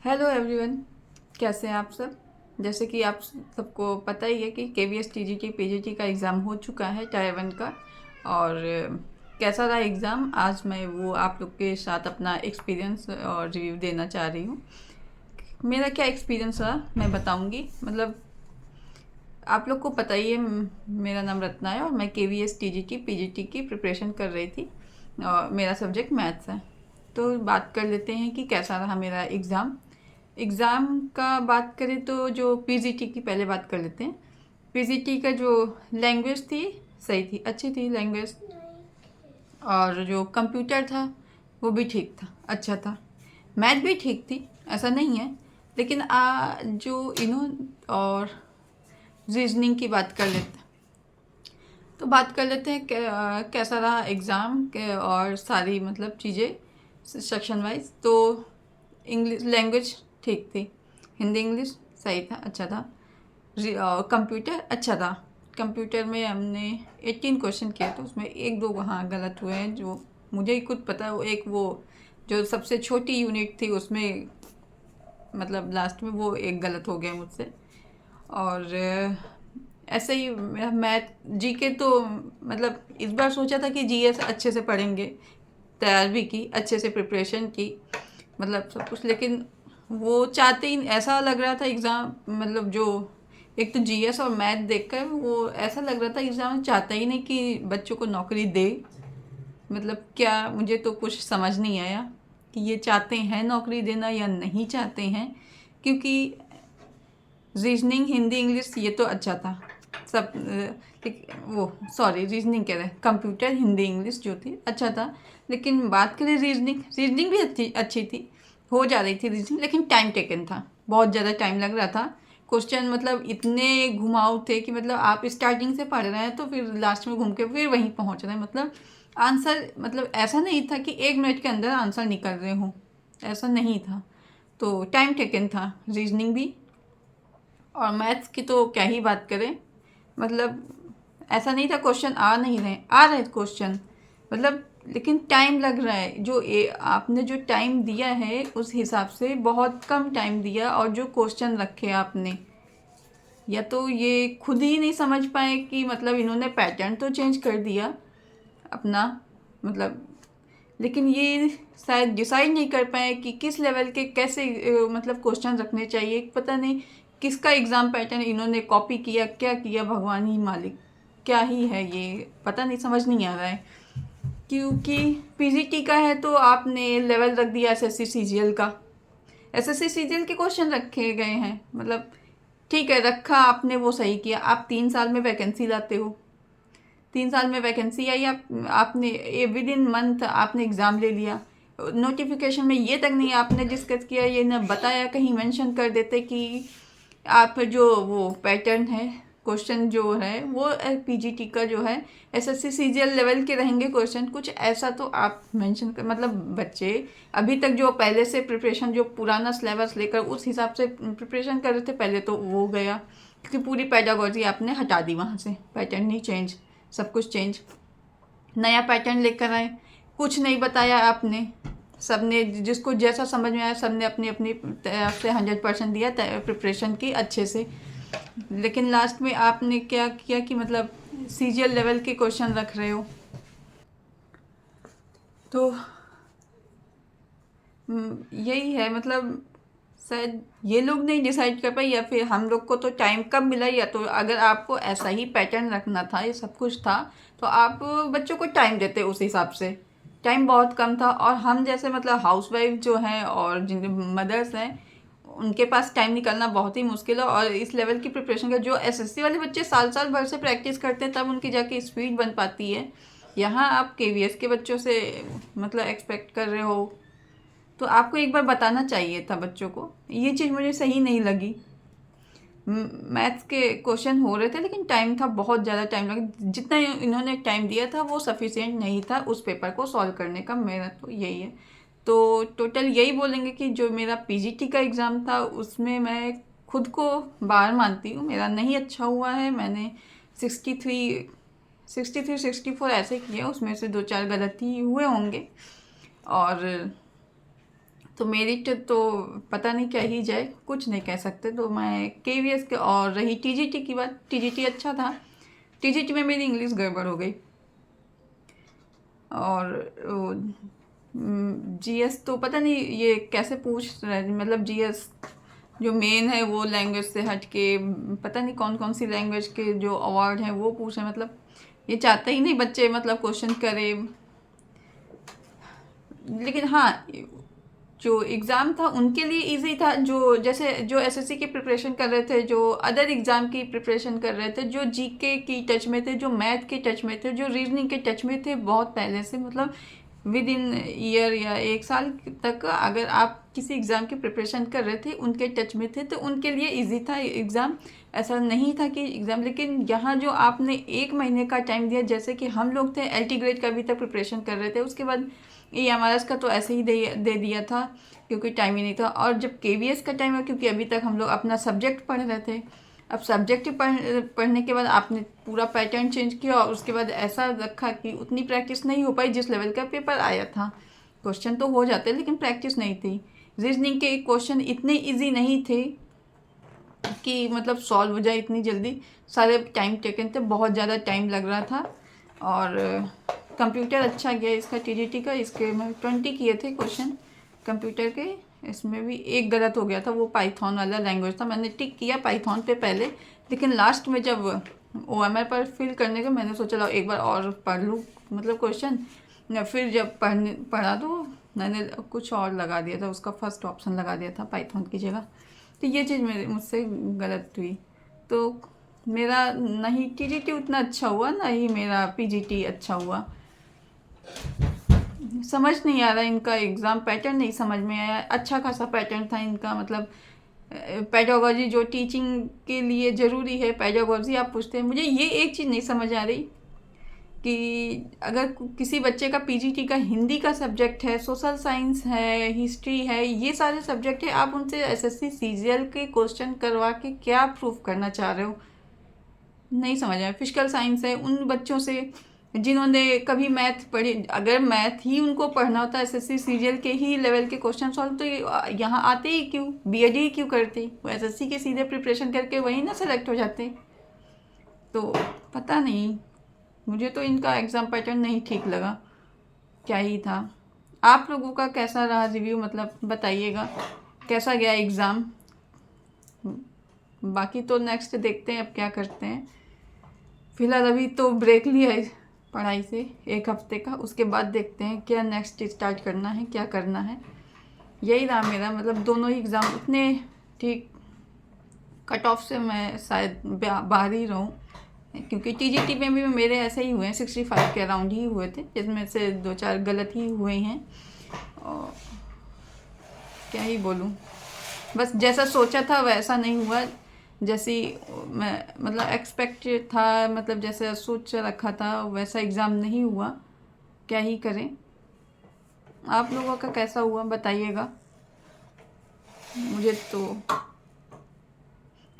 Hello everyone, कैसे हैं आप सब। जैसे कि आप सबको पता ही है कि KVS TGT PGT का एग्ज़ाम हो चुका है टायर 1 का। और कैसा रहा एग्ज़ाम, आज मैं वो आप लोग के साथ अपना एक्सपीरियंस और रिव्यू देना चाह रही हूँ। मेरा क्या एक्सपीरियंस रहा मैं बताऊँगी। मतलब आप लोग को पता ही है, मेरा नाम रत्ना है और मैं KVS TGT PGT की प्रिपरेशन कर रही थी और मेरा सब्जेक्ट मैथ्स है। तो बात कर लेते हैं कि कैसा रहा मेरा एग्ज़ाम का बात करें तो जो PGT की पहले बात कर लेते हैं। PGT का जो लैंग्वेज थी सही थी, अच्छी थी लैंग्वेज। और जो कंप्यूटर था वो भी ठीक था, अच्छा था। मैथ भी ठीक थी, ऐसा नहीं है। लेकिन जो और रीजनिंग की बात कर लेते हैं। तो बात कर लेते हैं कैसा रहा एग्ज़ाम के और सारी मतलब चीज़ें सेक्शन वाइज। तो इंग्लिश लैंग्वेज ठीक थी, हिंदी इंग्लिश सही था, अच्छा था। कंप्यूटर अच्छा था। कंप्यूटर में हमने 18 क्वेश्चन किए तो उसमें एक दो वहाँ गलत हुए हैं, जो मुझे ही खुद पता है। एक वो जो सबसे छोटी यूनिट थी उसमें मतलब लास्ट में वो एक गलत हो गया मुझसे। और ऐसे ही मेरा मैथ जीके तो मतलब इस बार सोचा था कि जीएस अच्छे से पढ़ेंगे, तैयार भी की, अच्छे से प्रिपरेशन की, मतलब सब कुछ। लेकिन वो चाहते ही ऐसा लग रहा था एग्ज़ाम, मतलब जो एक तो जीएस और मैथ देखकर वो ऐसा लग रहा था एग्ज़ाम चाहता ही नहीं कि बच्चों को नौकरी दे। मतलब क्या, मुझे तो कुछ समझ नहीं आया कि ये चाहते हैं नौकरी देना या नहीं चाहते हैं। क्योंकि रीजनिंग हिंदी इंग्लिश ये तो अच्छा था सब। वो सॉरी रीजनिंग कह रहे हैं, कंप्यूटर हिंदी इंग्लिश जो थी अच्छा था। लेकिन बात करें रीजनिंग भी अच्छी थी, हो जा रही थी रीजनिंग। लेकिन टाइम टेकन था, बहुत ज़्यादा टाइम लग रहा था। क्वेश्चन मतलब इतने घुमाव थे कि मतलब आप स्टार्टिंग से पढ़ रहे हैं तो फिर लास्ट में घूम के फिर वहीं पहुंच रहे हैं। मतलब आंसर मतलब ऐसा नहीं था कि 1 मिनट के अंदर आंसर निकल रहे हो, ऐसा नहीं था। तो टाइम टेकन था रीजनिंग भी। और मैथ्स की तो क्या ही बात करें। मतलब ऐसा नहीं था क्वेश्चन आ रहे क्वेश्चन, मतलब लेकिन टाइम लग रहा है। आपने जो टाइम दिया है उस हिसाब से बहुत कम टाइम दिया। और जो क्वेश्चन रखे आपने, या तो ये खुद ही नहीं समझ पाए कि मतलब इन्होंने पैटर्न तो चेंज कर दिया अपना, मतलब लेकिन ये शायद डिसाइड नहीं कर पाए कि किस लेवल के कैसे मतलब क्वेश्चन रखने चाहिए। पता नहीं किसका एग्ज़ाम पैटर्न इन्होंने कॉपी किया, क्या किया, भगवान ही मालिक। क्या ही है ये, पता नहीं, समझ नहीं आ रहा है। क्योंकि पीजीटी का है तो आपने लेवल रख दिया एसएससी सीजीएल का। एसएससी सीजीएल के क्वेश्चन रखे गए हैं, मतलब ठीक है रखा आपने, वो सही किया। आप 3 साल में वैकेंसी लाते हो, 3 साल में वैकेंसी आई, आपने विद इन मंथ आपने एग्ज़ाम ले लिया। नोटिफिकेशन में ये तक नहीं आपने डिस्कस किया, ये ना बताया, कहीं मेंशन कर देते कि आप जो वो पैटर्न है क्वेश्चन जो है वो पीजीटी का जो है एसएससी सीजीएल लेवल के रहेंगे क्वेश्चन, कुछ ऐसा तो आप मेंशन कर। मतलब बच्चे अभी तक जो पहले से प्रिपरेशन, जो पुराना सिलेबस लेकर उस हिसाब से प्रिपरेशन कर रहे थे पहले, तो वो गया क्योंकि पूरी पेडागोजी आपने हटा दी वहाँ से। पैटर्न नहीं चेंज, सब कुछ चेंज, नया पैटर्न लेकर आए। कुछ नहीं बताया आपने, सबने जिसको जैसा समझ में आया सबने अपनी अपनी तरफ से 100% दिया प्रिपरेशन की अच्छे से। लेकिन लास्ट में आपने क्या किया कि मतलब सीजीएल लेवल के क्वेश्चन रख रहे हो। तो यही है, मतलब शायद ये लोग नहीं डिसाइड कर पाए, या फिर हम लोग को तो टाइम कब मिला। या तो अगर आपको ऐसा ही पैटर्न रखना था, ये सब कुछ था, तो आप बच्चों को टाइम देते उस हिसाब से। टाइम बहुत कम था और हम जैसे मतलब हाउसवाइफ जो हैं और जिन मदर्स हैं उनके पास टाइम निकलना बहुत ही मुश्किल है। और इस लेवल की प्रिपरेशन का जो एसएससी वाले बच्चे साल साल भर से प्रैक्टिस करते हैं तब उनकी जाके स्पीड बन पाती है। यहाँ आप केवीएस के बच्चों से मतलब एक्सपेक्ट कर रहे हो, तो आपको एक बार बताना चाहिए था बच्चों को। ये चीज़ मुझे सही नहीं लगी। मैथ्स के क्वेश्चन हो रहे थे लेकिन टाइम था, बहुत ज़्यादा टाइम लगा। जितना इन्होंने टाइम दिया था वो सफिशिएंट नहीं था उस पेपर को सॉल्व करने का। मेरा तो यही है। तो टोटल यही बोलेंगे कि जो मेरा पीजीटी का एग्ज़ाम था उसमें मैं खुद को बार मानती हूँ, मेरा नहीं अच्छा हुआ है। मैंने 63 64 ऐसे किए, उसमें से 2 4 गलती हुए होंगे। और तो मेरिट तो पता नहीं क्या ही जाए, कुछ नहीं कह सकते। तो मैं केवीएस के, और रही टीजीटी की बात, टीजीटी अच्छा था। टीजीटी में मेरी इंग्लिश गड़बड़ हो गई, और जीएस तो पता नहीं ये कैसे पूछ रहे हैं, मतलब जीएस जो मेन है वो लैंग्वेज से हट के पता नहीं कौन कौन सी लैंग्वेज के जो अवार्ड हैं वो पूछ रहे हैं। मतलब ये चाहते ही नहीं बच्चे मतलब क्वेश्चन करें। लेकिन हाँ, जो एग्ज़ाम था उनके लिए इजी था, जो जैसे जो एसएससी की प्रिपरेशन कर रहे थे, जो अदर एग्ज़ाम की प्रिपरेशन कर रहे थे, जो जीके की टच में थे, जो मैथ के टच में थे, जो रीजनिंग के टच में थे बहुत पहले से, मतलब विद इन ईयर या 1 साल तक अगर आप किसी एग्ज़ाम की प्रिपरेशन कर रहे थे, उनके टच में थे, तो उनके लिए इजी था एग्ज़ाम। ऐसा नहीं था कि एग्ज़ाम, लेकिन यहाँ जो आपने 1 महीने का टाइम दिया, जैसे कि हम लोग थे एलटी ग्रेड का अभी तक प्रिपरेशन कर रहे थे, उसके बाद एमआरएस का तो ऐसे ही दे दिया था क्योंकि टाइम ही नहीं था। और जब केवीएस का टाइम है, क्योंकि अभी तक हम लोग अपना सब्जेक्ट पढ़ रहे थे, अब सब्जेक्ट पढ़ने के बाद आपने पूरा पैटर्न चेंज किया, और उसके बाद ऐसा रखा कि उतनी प्रैक्टिस नहीं हो पाई जिस लेवल का पेपर आया था। क्वेश्चन तो हो जाते लेकिन प्रैक्टिस नहीं थी। रीजनिंग के क्वेश्चन इतने इजी नहीं थे कि मतलब सॉल्व हो जाए इतनी जल्दी, सारे टाइम टेकन थे, बहुत ज़्यादा टाइम लग रहा था। और कंप्यूटर अच्छा गया इसका, टीजीटी का, इसके मैं 20 किए थे क्वेश्चन कंप्यूटर के, इसमें भी एक गलत हो गया था, वो पाइथन वाला लैंग्वेज था, मैंने टिक किया पाइथन पे पहले, लेकिन लास्ट में जब ओएमआर पर फिल करने का मैंने सोचा लो एक बार और पढ़ लूँ मतलब क्वेश्चन, फिर जब पढ़ा तो मैंने कुछ और लगा दिया था, उसका फर्स्ट ऑप्शन लगा दिया था पाइथन की जगह। तो ये चीज़ मेरे मुझसे गलत हुई। तो मेरा नहीं टीजीटी उतना अच्छा हुआ, ना ही मेरा पीजीटी अच्छा हुआ। समझ नहीं आ रहा इनका एग्ज़ाम पैटर्न, नहीं समझ में आया। अच्छा खासा पैटर्न था इनका, मतलब पेडागोजी जो टीचिंग के लिए ज़रूरी है, पेडागोजी आप पूछते हैं। मुझे ये एक चीज़ नहीं समझ आ रही कि अगर किसी बच्चे का पीजीटी का हिंदी का सब्जेक्ट है, सोशल साइंस है, हिस्ट्री है, ये सारे सब्जेक्ट है, आप उनसे एसएससी सीजीएल के क्वेश्चन करवा के क्या प्रूफ करना चाह रहे हो, नहीं समझ आया। फिजिकल साइंस है, उन बच्चों से जिन्होंने कभी मैथ पढ़ी, अगर मैथ ही उनको पढ़ना होता एसएससी सीजीएल के ही लेवल के क्वेश्चन सॉल्व, तो यहाँ आते ही क्यों, बीएड ही क्यों करते, वो एसएससी के सीधे प्रिपरेशन करके वहीं ना सेलेक्ट हो जाते। तो पता नहीं, मुझे तो इनका एग्ज़ाम पैटर्न नहीं ठीक लगा, क्या ही था। आप लोगों का कैसा रहा रिव्यू, मतलब बताइएगा कैसा गया एग्ज़ाम। बाकी तो नेक्स्ट देखते हैं अब क्या करते हैं। फिलहाल अभी तो ब्रेक लिया है पढ़ाई से 1 हफ्ते का, उसके बाद देखते हैं क्या नेक्स्ट स्टार्ट करना है, क्या करना है। यही रहा मेरा, मतलब दोनों ही एग्ज़ाम उतने ठीक, कट ऑफ से मैं शायद बाहर ही रहूँ, क्योंकि टीजीटी में भी मेरे ऐसे ही हुए हैं, 65 के अराउंड ही हुए थे, जिसमें से 2-4 गलत ही हुए हैं। और क्या ही बोलूँ, बस जैसा सोचा था वैसा नहीं हुआ, जैसी मैं मतलब एक्सपेक्टेड था, मतलब जैसा सोच रखा था वैसा एग्ज़ाम नहीं हुआ, क्या ही करें। आप लोगों का कैसा हुआ बताइएगा, मुझे तो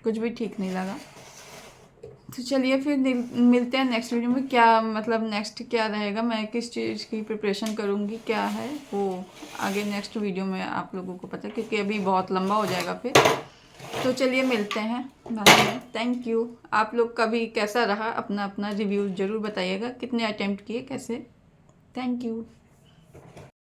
कुछ भी ठीक नहीं लगा। तो चलिए फिर मिलते हैं नेक्स्ट वीडियो में, क्या मतलब नेक्स्ट क्या रहेगा, मैं किस चीज़ की प्रिपरेशन करूँगी, क्या है वो आगे नेक्स्ट वीडियो में आप लोगों को पता, क्योंकि अभी बहुत लंबा हो जाएगा फिर। तो चलिए मिलते हैं बाद में। Thank you. आप लोग का भी कैसा रहा, अपना अपना रिव्यू ज़रूर बताइएगा, कितने अटेम्प्ट किए, कैसे। Thank you.